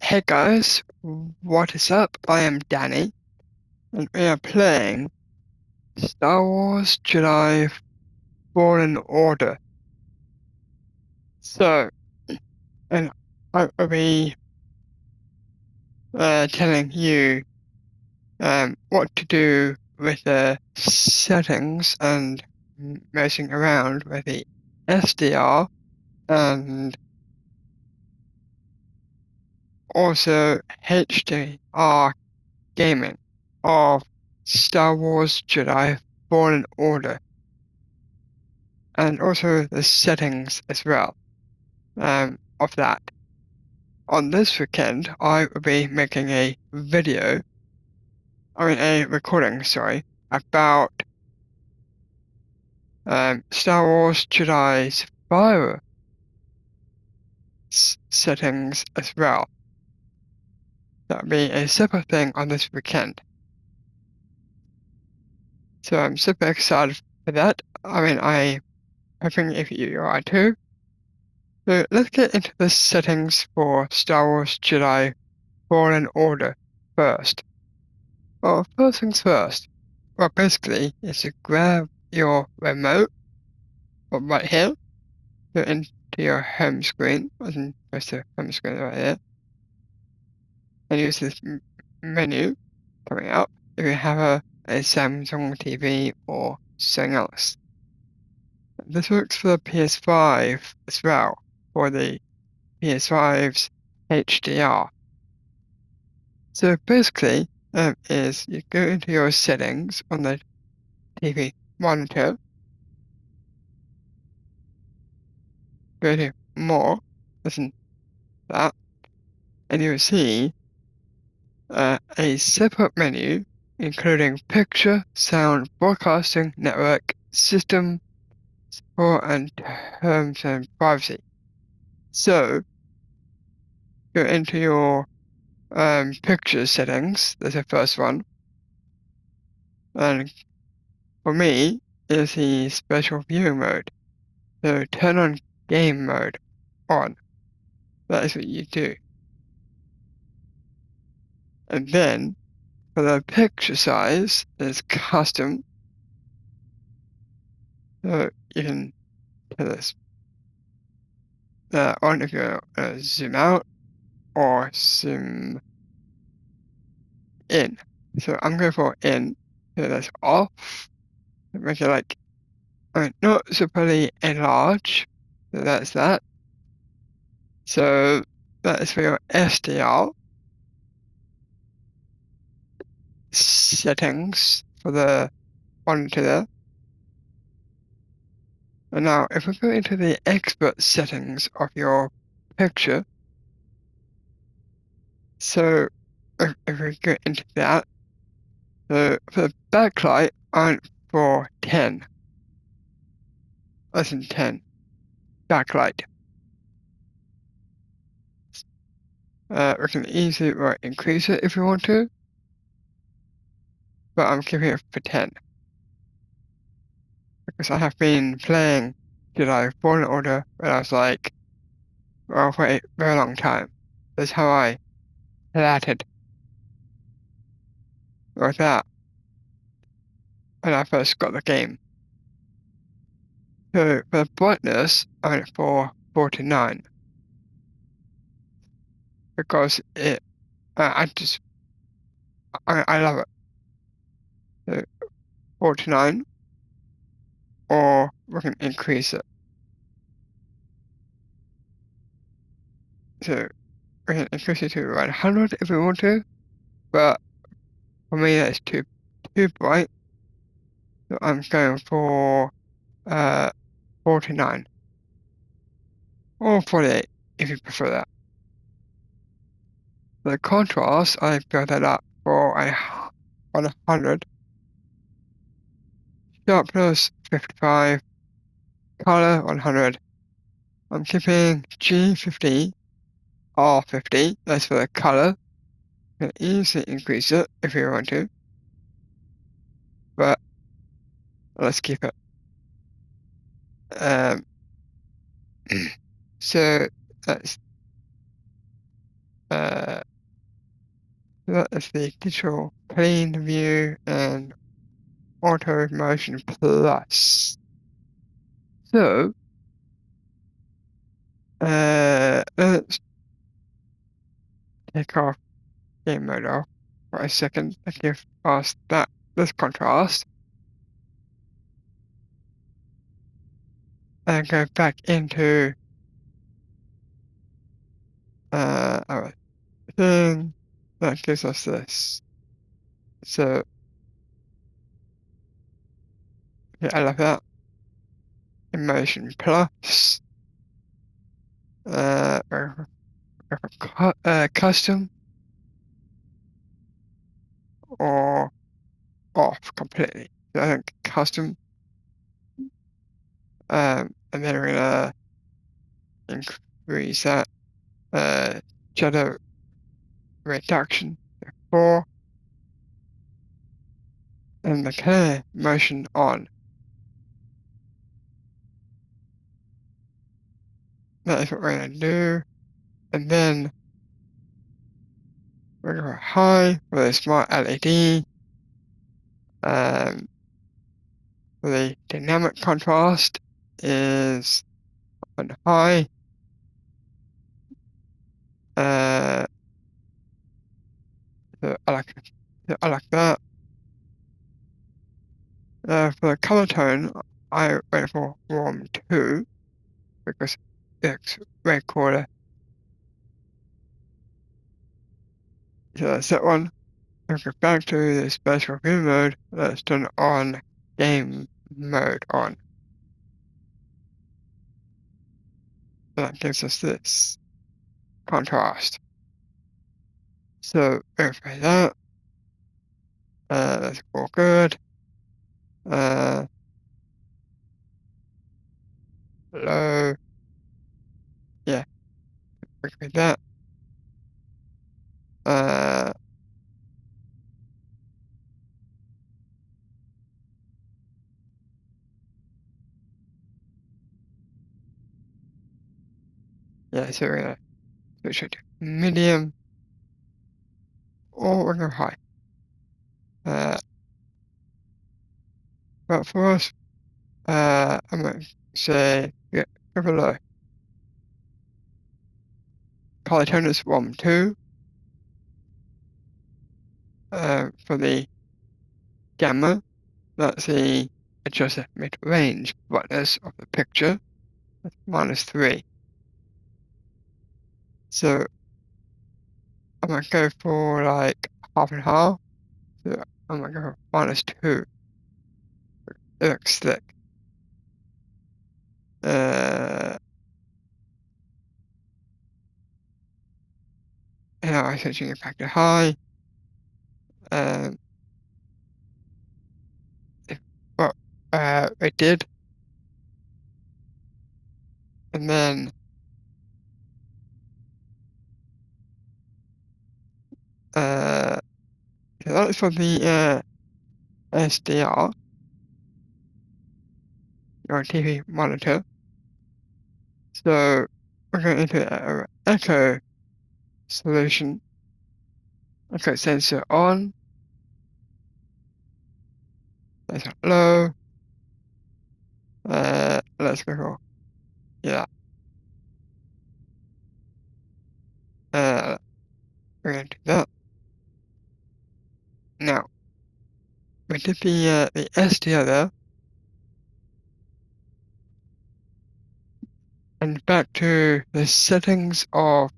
Hey guys, what is up? I am Danny, and we are playing Star Wars Jedi Fallen Order. So, and I will be telling you what to do with the settings and messing around with the SDR and also HDR gaming of Star Wars Jedi Fallen Order. And also the settings as well of that. On this weekend, I will be making a recording, sorry, about Star Wars Jedi's fire settings as well. That'll be a separate thing on this weekend. So I'm super excited for that. I hoping if you are too. So let's get into the settings for Star Wars Jedi Fallen Order first. Well, first things first. Well, basically, is to grab your remote right here, go into your home screen, as in press the home screen right here, and use this menu coming up if you have a Samsung TV or something else. This works for the PS5 as well, for the PS5's HDR. So basically, is you go into your settings on the TV monitor, go to more, listen that, and you'll see a separate menu including picture, sound, broadcasting, network, system, support, and terms and privacy. So, go into your picture settings, there's the first one, and for me, is the special viewing mode. So, turn on game mode on. That is what you do. And then, for the picture size, there's custom. So you can turn this on if you zoom out or zoom in. So I'm going for in. So that's off. Make it like, not superly enlarge. So that's that. So that is for your SDR settings for the monitor there. And now, if we go into the expert settings of your picture, so if we go into that, so for the backlight, I'm for 10. Less than 10. Backlight. We can easily increase it if we want to, but I'm keeping it for 10. Because I have been playing Jedi Fallen Order when I was like, well, for a very long time. That's how I started with that when I first got the game. So for the brightness, I went for 49 because I love it. So 49, or we can increase it. So we can increase it to around 100 if we want to, but for me that's too bright. So I'm going for 49 or 48 if you prefer that. The contrast, I built that up for 100. Sharpness 55, color 100. I'm keeping G50, R50. That's for the color. You can easily increase it if you want to, but let's keep it. So that's Uh, that is the digital clean view and auto motion plus. So, let's take off game mode off for a second and give us this contrast and go back into our thing that gives us this. So, yeah, I love that. Emotion plus, uh, custom or off completely. So I think custom, and then we're gonna increase that, shadow reduction to 4, and the clear motion on. That is what we're gonna do, and then we're gonna go high with a smart LED, for the dynamic contrast is on high, uh, so I like that. For the color tone, I went for warm 2 because it's way cooler. So that's that one. And go back to the special view mode. Let's turn on game mode on. That gives us this contrast. So verify that. That's all good. Low. Yeah, verify that. Uh, yeah, so we're gonna switch it to medium or we're gonna high. But for us, I'm gonna say, yeah, go for low. Color tone is 1, 2. For the gamma, that's the adjusted mid-range brightness of the picture. That's -3. So I'm gonna go for like half and half. So I'm gonna go for -2. It looks thick. And now I'm switching it back to high. Um, if, well, it did, and then so that's for the SDR, your TV monitor. So we're going into our echo solution. Echo sensor on. That's low. Let's go for, yeah. We're gonna do that. Now we did the SDR there, and back to the settings of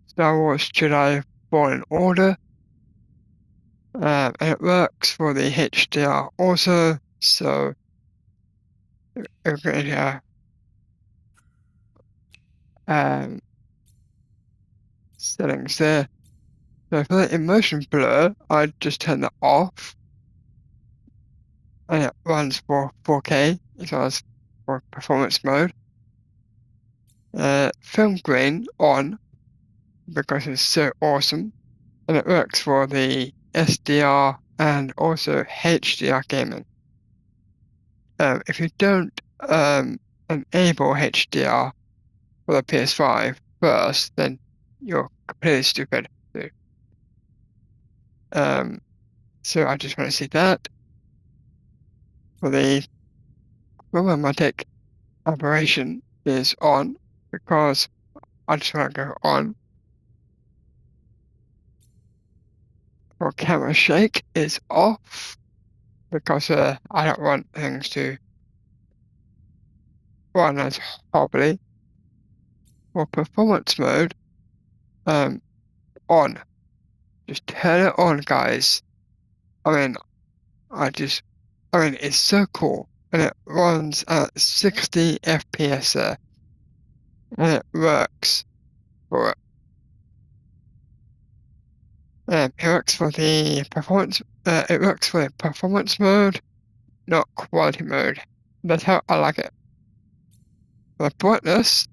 Star Wars Jedi Fallen Order. And it works for the HDR also, so we're going to settings there. So for the immersion blur, I just turn that off, and it runs for 4K, so it's for performance mode. Film grain on, because it's so awesome, and it works for the SDR and also HDR gaming. If you don't enable HDR for the PS5 first, then you're completely stupid. So I just want to see that for the chromatic aberration is on because I just want to go on. For camera shake is off because I don't want things to run as horribly. For performance mode, on. Just turn it on, guys. I mean, it's so cool. And it runs at 60 FPS there. And it works for it. It works for the performance mode, not quality mode. That's how I like it. The brightness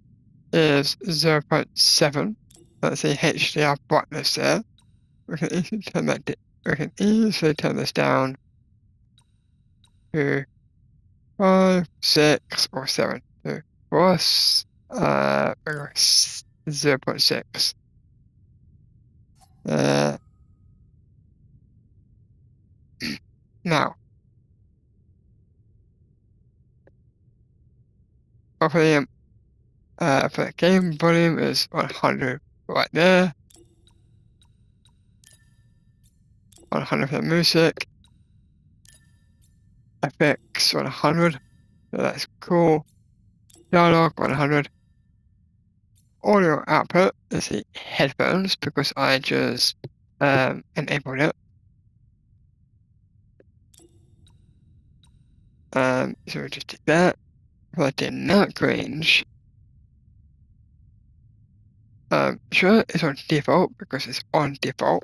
is 0.7. That's the HDR brightness there. We can easily turn this down to 5, 6, or 7. So for us, 0.6. Now, for the game volume is 100 right there. 100 for the music. Effects 100. So that's cool. Dialogue 100. Audio output is the headphones because I just enabled it. So we just did that. For the dynamic range, sure it's on default because it's on default.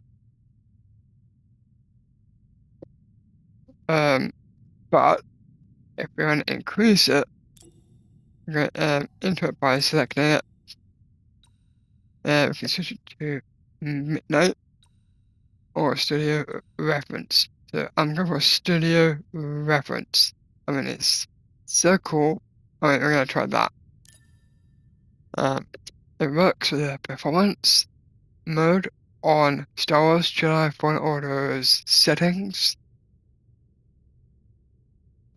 But if we want to increase it, we go into it by selecting it. We can switch it to midnight or studio reference. So I'm going for studio reference. I mean, it's so cool. I mean, we're going to try that. It works with the performance mode on Star Wars Jedi Fallen Order's settings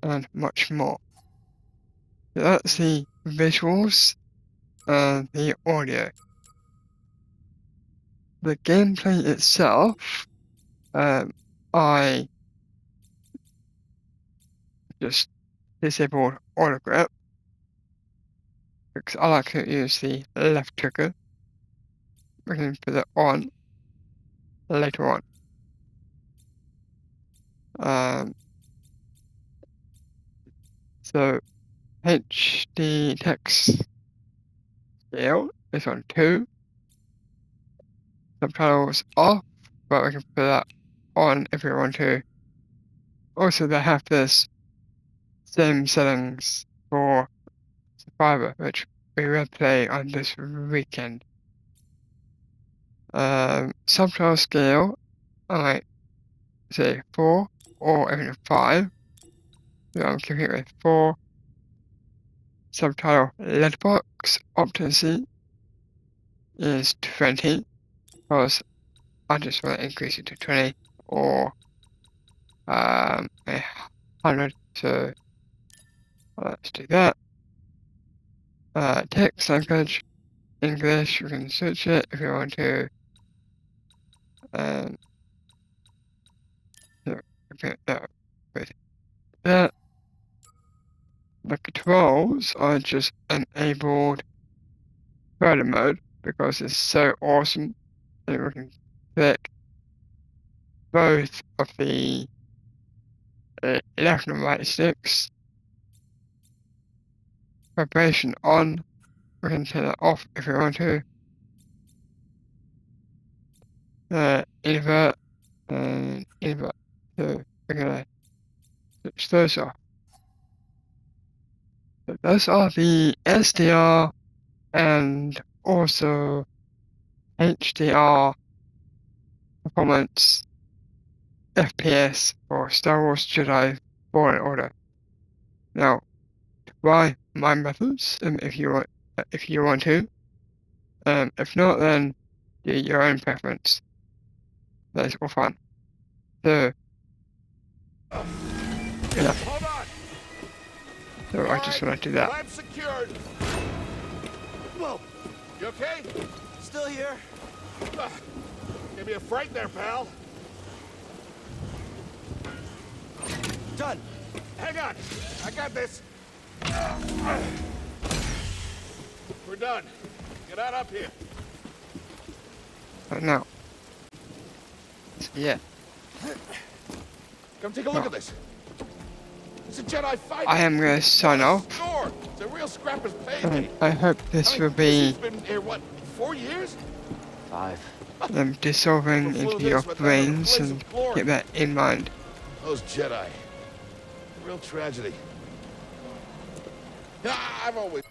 and much more. So that's the visuals and the audio. The gameplay itself, I just disabled auto grip because I like to use the left trigger. We can put it on later on. So HD text scale is on 2. Subtitles off, but we can put that on if we want to. Also, they have this same settings for Survivor, which we will play on this weekend. Subtitle scale, I might say 4 or even 5. So I'm keeping it with 4. Subtitle letterbox opacity is 20 because I just want to increase it to 20 or 100. So let's do that. Text language English. We can search it if you want to. With that, the controls are just enabled photo mode because it's so awesome. And we can click both of the left and right sticks. Vibration on. We can turn it off if we want to. Invert and invert. So we're gonna switch those off. So those are the SDR and also HDR performance FPS for Star Wars Jedi Fallen Order. Now, try my methods if you want to. If not, then your own preference. That's all fine. So, yeah. Hold on. So I just want to do that. I'm secured. Whoa. You okay? Still here. Give me a fright there, pal. Done. Hang on. I got this. We're done. Get out up here. But now. So, yeah. Come take a look at this. It's a Jedi fighter. I am going to sign off. Sure. It's a real scrapper's paid And me. I hope this will He's be been here, what, 4 years? 5. dissolving Flew into this your without a brains blaze and of glory. keep that in mind. Those Jedi. Real tragedy. I've always...